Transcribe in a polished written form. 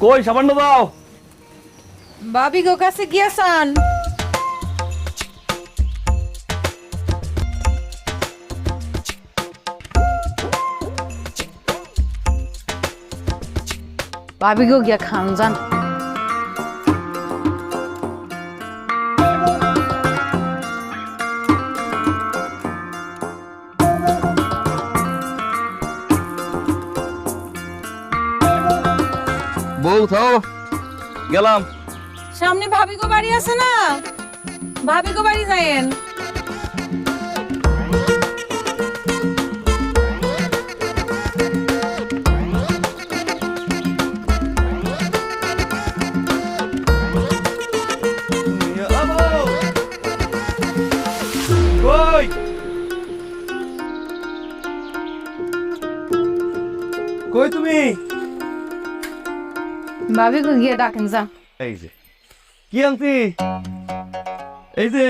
কই সাবানটা দাও। ভাবি গো কাছে গিয়াছান। ভাবি গো গিয়া খান যান। বউ থাও, গেলাম। সামনে ভাবি গো বাড়ি আছে না, ভাবি গো বাড়ি যায়েন। কই কই তুমি? ভাবি গো গিয়ে ডাকেন যান। এই যে কি আনছি, এই যে